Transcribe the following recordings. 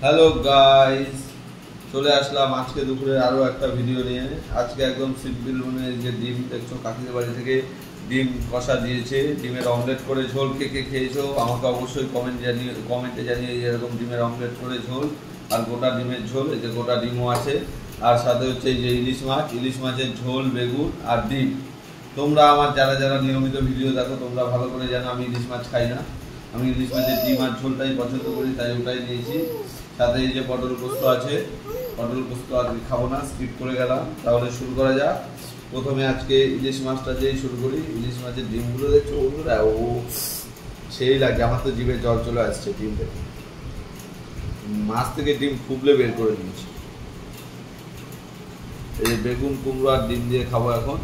Hello guys, চলে আসলাম আজকে দুপুরে আরো একটা ভিডিও নিয়ে। আজকে একদম সিম্পল, মানে যে ডিম দেখছো কাকিদের বাড়ি থেকে ডিম কষা দিয়েছে, ডিমের অমলেট করে ঝোল। কে কে খেয়েছো আমাকে অবশ্যই কমেন্টে জানিয়ে এরকম ডিমের অমলেট করে ঝোল আর গোটা ডিমের ঝোল। এই যে গোটা ডিমও আছে, আর সাথে হচ্ছে এই যে ইলিশ মাছের ঝোল, বেগুন আর ডিম। তোমরা আমার যারা যারা নিয়মিত ভিডিও দেখো তোমরা ভালো করে জানো আমি ইলিশ মাছ খাই না, আমি ইলিশ মাছের ডিম আর ঝোলটাই পছন্দ করি, তাই ওটাই নিয়েছি। সাথে এই যে পটল পোস্ত আছে, পটল পোস্ত আজকে খাবো না, স্কিপ করে গেলাম। তাহলে শুরু করা যাক। প্রথমে আজকে ইলিশ মাছটা দিয়েই শুরু করি। ইলিশ মাছের ডিমগুলো দেখছো বন্ধুরা, ও সেই লাগে, আমার তো জিভে জল চলে আসছে ডিম থেকে। মাছ থেকে ডিম ফুবলে বের করে নিয়েছি। এই যে বেগুন, কুমড়ো আর ডিম দিয়ে খাবো এখন।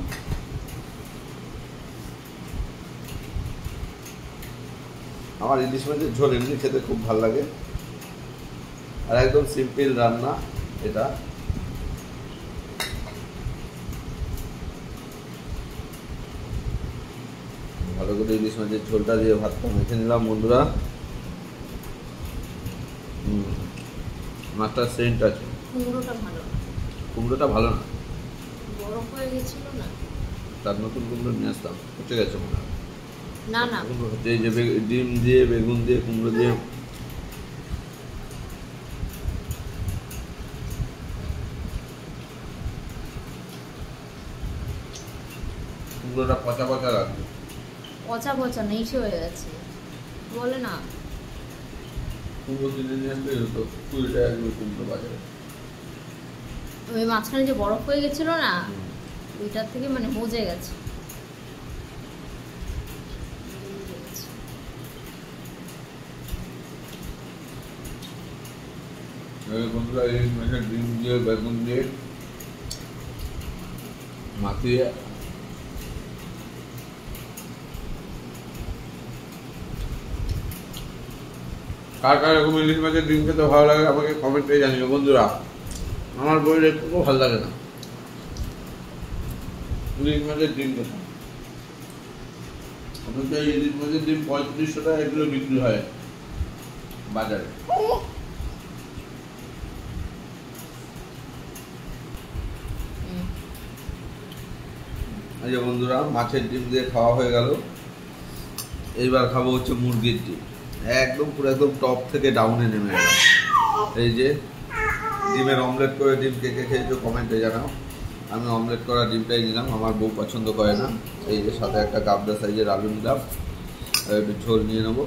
আমার ইলিশ মাছের ঝোল এমনি খেতে খুব ভালো লাগে, আর একদম সিম্পল রান্না এটা। ভালো করে ইলিশ মাছের ঝোলটা দিয়ে ভাতটা মেখে নিলাম বন্ধুরা। মাছটার সেন্ট আছে। কুমড়োটা ভালো না, বরফ হয়ে গেছিল না। তার নতুন কুমড়ো নিয়ে আসতাম, পচে গেছে মনে হয়। না না, এই যে ডিম দিয়ে, বেগুন দিয়ে, কুমড়ো দিয়ে। কুমড়োটা পচা পচা লাগবে। পচা পচা নেইছে হয়ে গেছে বলে না। কুমড়ো কিনে নিয়ে আসলে হতো 20 টাকা করে কুমড়ো বাজারে। ওই মাঝখানে যে বরফ হয়ে গেছিল না, ওইটার থেকে মানে মজে গেছে। বন্ধুরা ইলিশ মাছের ডিম দিয়ে, বেগুন দিয়ে মাখিয়ে কার কার এরকম ইলিশ মাছের ডিম খেতে ভালো লাগে আমাকে কমেন্টে জানিও বন্ধুরা। আমার বইয়ের একটু ভালো লাগে না ইলিশ মাছের ডিম খেতে। অথচ ইলিশ মাছের ডিম 3500 টাকা এগুলো বিক্রি হয় বাজারে। এই যে বন্ধুরা মাছের ডিম দিয়ে খাওয়া হয়ে গেল। এইবার খাবো হচ্ছে মুরগির ডিম, একদম পুরো একদম টপ থেকে ডাউনে নেমে গেল। এই যে ডিমের অমলেট করে ডিম কে কে খেয়েছো কমেন্টে জানাও। আমি অমলেট করা ডিমটাই নিলাম, আমার বউ পছন্দ করে না। এই যে সাথে একটা গাবড়া সাইজের আলু নিলাম, আর একটু ঝোল নিয়ে নেবো।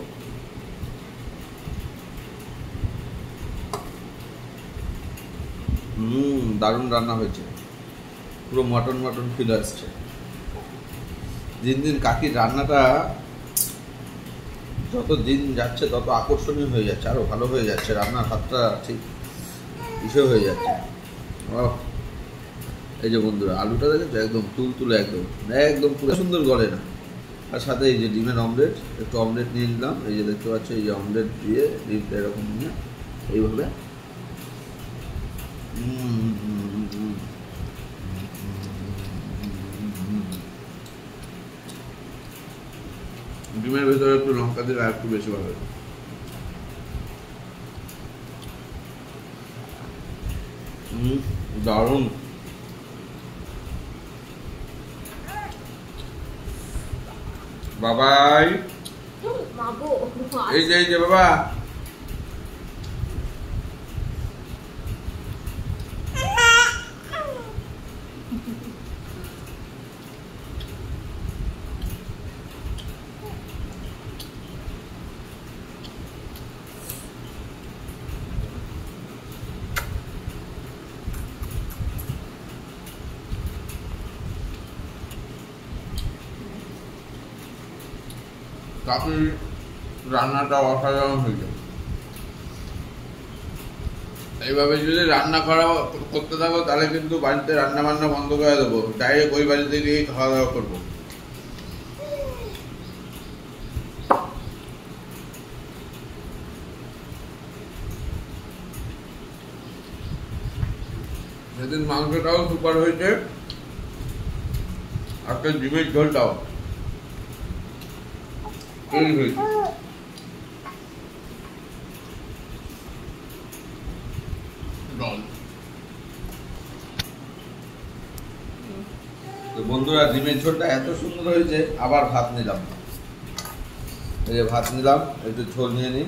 দারুণ রান্না হয়েছে, পুরো মটন মটন ফিল আসছে। দিন দিন কাকির রান্নাটা যত দিন যাচ্ছে তত আকর্ষণীয় হয়ে যাচ্ছে, আরো ভালো হয়ে যাচ্ছে, রান্নার হাতটা ঠিক ইসে হয়ে যাচ্ছে। এই যে বন্ধুরা আলুটা দেখেছো একদম তুলতুলে, একদম একদম পুরো সুন্দর গলে না। আর সাথে এই যে ডিমের অমলেট, একটু অমলেট নিয়ে নিলাম। এই যে দেখতে পাচ্ছ, এই যে অমলেট দিয়ে ডিমটা এরকম নিয়ে এইভাবে ডিমের ভেতরে একটু লঙ্কা দিলে আর একটু বেশি ভালো লাগে। দারুণ। বাবাই এই যে বাবা, কাকির রান্নাটা অসাধারণ হয়েছে। এইভাবে যদি রান্না করতে থাকো তাহলে কিন্তু বাড়িতে রান্না বান্না বন্ধ করে দেবো, ডাইরেক্ট ওই বাড়িতে গিয়ে খাওয়া দাওয়া করবো। সেদিন মাংসটাও সুপার হয়েছে, আজকে ডিমের ঝোলটাও তো বন্ধুরা ডিমের ঝোলটা এত সুন্দর হয়েছে, আবার ভাত নিলাম। এই যে ভাত নিলাম, একটু ঝোল নিয়ে নিই।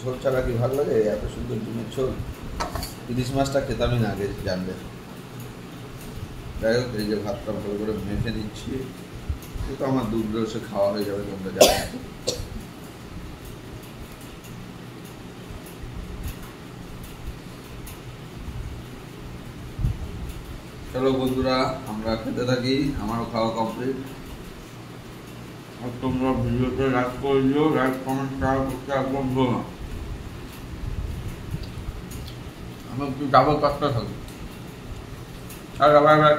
ঝোল ছাড়া কি ভালো লাগে? এত সুন্দর ডিমের ঝোল। ইলিশ মাছটা খেতামই না আগে জানলে। যাই হোক, এই যে ভাতটা ভালো করে মেখে নিচ্ছি। তো আমার দুধ রসে খাওয়া হয়ে যাবে তোমরা জানো। চলো বন্ধুরা, আমরা খেতে থাকি। আমারও খাওয়া কমপ্লিট। আর তোমরা ভিডিওতে লাইক করে দিও, লাইক কমেন্ট শেয়ার করতে একদম ভুলো না। আমি একটু ডাবল কাজটা থাকি। আর বাই বাই।